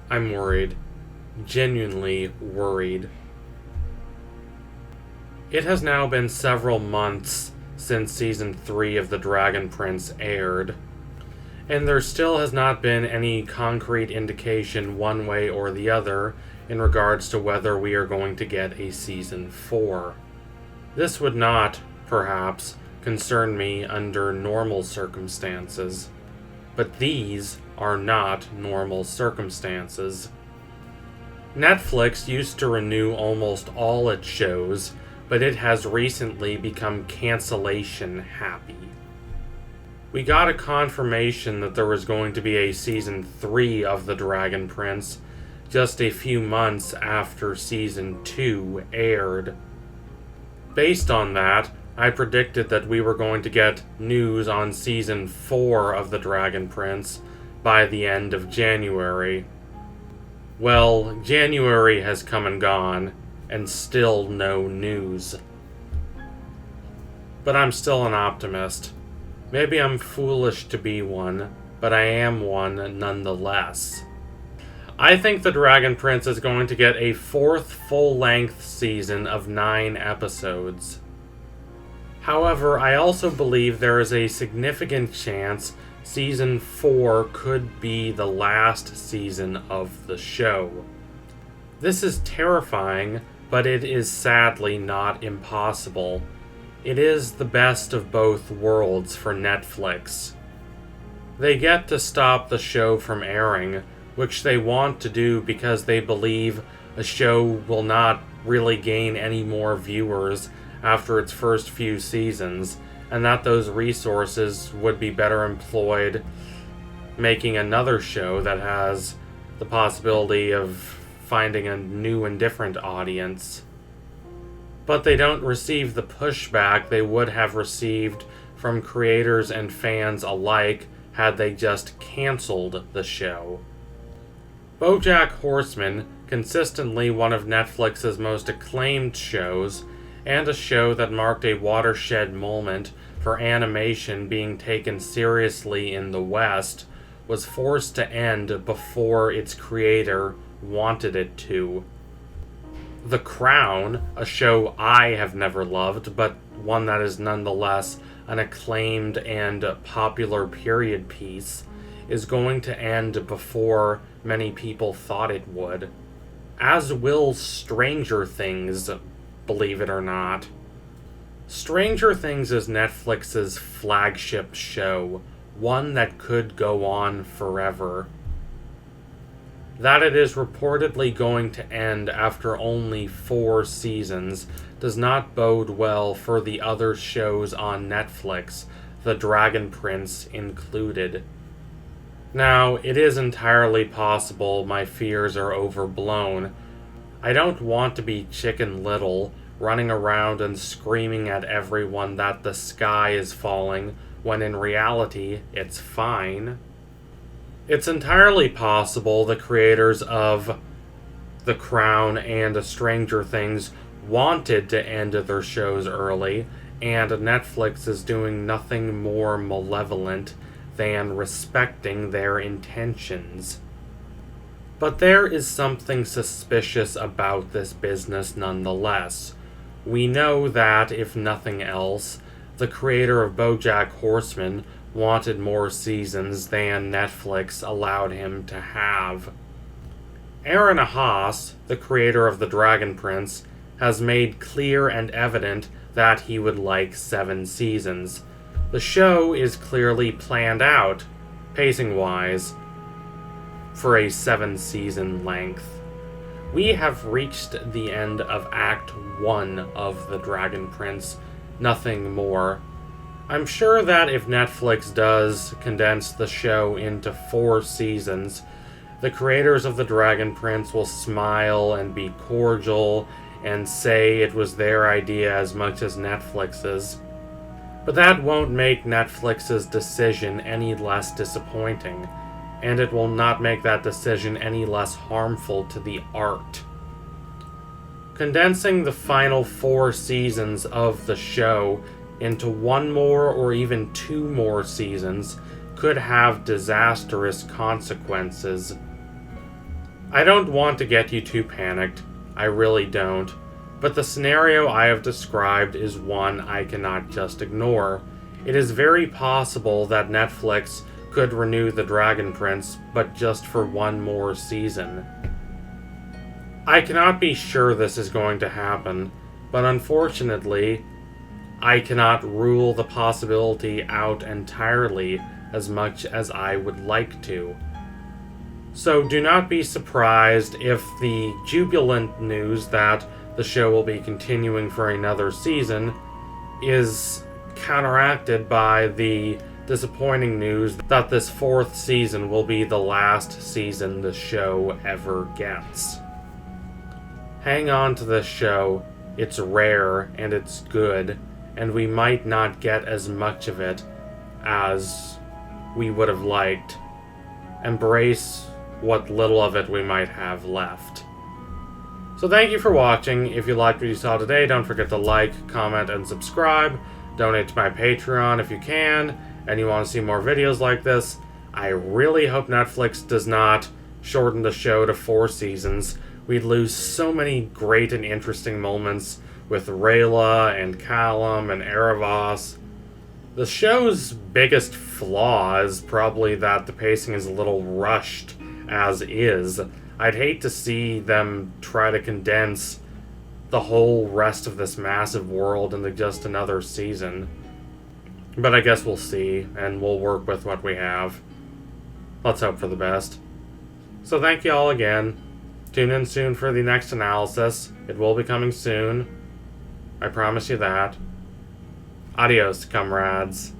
I'm worried. Genuinely worried. It has now been several months since Season 3 of The Dragon Prince aired, and there still has not been any concrete indication one way or the other in regards to whether we are going to get a Season 4. This would not, perhaps, concern me under normal circumstances, but these are not normal circumstances. Netflix used to renew almost all its shows, but it has recently become cancellation happy. We got a confirmation that there was going to be a Season 3 of The Dragon Prince just a few months after Season 2 aired. Based on that, I predicted that we were going to get news on Season 4 of The Dragon Prince by the end of January. Well, January has come and gone, and still no news. But I'm still an optimist. Maybe I'm foolish to be one, but I am one nonetheless. I think The Dragon Prince is going to get a 4th full-length season of 9 episodes. However, I also believe there is a significant chance Season 4 could be the last season of the show. This is terrifying, but it is sadly not impossible. It is the best of both worlds for Netflix. They get to stop the show from airing, which they want to do because they believe a show will not really gain any more viewers after its first few seasons, and that those resources would be better employed making another show that has the possibility of finding a new and different audience. But they don't receive the pushback they would have received from creators and fans alike had they just canceled the show. BoJack Horseman, consistently one of Netflix's most acclaimed shows, and a show that marked a watershed moment for animation being taken seriously in the West, was forced to end before its creator wanted it to. The Crown, a show I have never loved, but one that is nonetheless an acclaimed and popular period piece, is going to end before many people thought it would. As will Stranger Things, believe it or not. Stranger Things is Netflix's flagship show, one that could go on forever. That it is reportedly going to end after only 4 seasons does not bode well for the other shows on Netflix, The Dragon Prince included. Now, it is entirely possible my fears are overblown. I don't want to be Chicken Little, running around and screaming at everyone that the sky is falling, when in reality, it's fine. It's entirely possible the creators of The Crown and Stranger Things wanted to end their shows early, and Netflix is doing nothing more malevolent than respecting their intentions. But there is something suspicious about this business nonetheless. We know that, if nothing else, the creator of BoJack Horseman wanted more seasons than Netflix allowed him to have. Aaron Haas, the creator of The Dragon Prince, has made clear and evident that he would like 7 seasons. The show is clearly planned out, pacing-wise, for a 7-season length. We have reached the end of Act 1 of The Dragon Prince, nothing more. I'm sure that if Netflix does condense the show into 4 seasons, the creators of The Dragon Prince will smile and be cordial and say it was their idea as much as Netflix's. But that won't make Netflix's decision any less disappointing, and it will not make that decision any less harmful to the art. Condensing the final 4 seasons of the show into 1 more or even 2 more seasons could have disastrous consequences. I don't want to get you too panicked, I really don't, but the scenario I have described is one I cannot just ignore. It is very possible that Netflix could renew The Dragon Prince, but just for one more season. I cannot be sure this is going to happen, but unfortunately, I cannot rule the possibility out entirely as much as I would like to. So do not be surprised if the jubilant news that the show will be continuing for another season is counteracted by the disappointing news that this 4th season will be the last season the show ever gets. Hang on to this show. It's rare and it's good, and we might not get as much of it as we would have liked. Embrace what little of it we might have left. So thank you for watching. If you liked what you saw today, don't forget to like, comment, and subscribe. Donate to my Patreon if you can, and you want to see more videos like this. I really hope Netflix does not shorten the show to 4 seasons. We'd lose so many great and interesting moments with Rayla and Callum and Erebos. The show's biggest flaw is probably that the pacing is a little rushed as is. I'd hate to see them try to condense the whole rest of this massive world into just another season. But I guess we'll see, and we'll work with what we have. Let's hope for the best. So thank you all again. Tune in soon for the next analysis. It will be coming soon. I promise you that. Adios, comrades.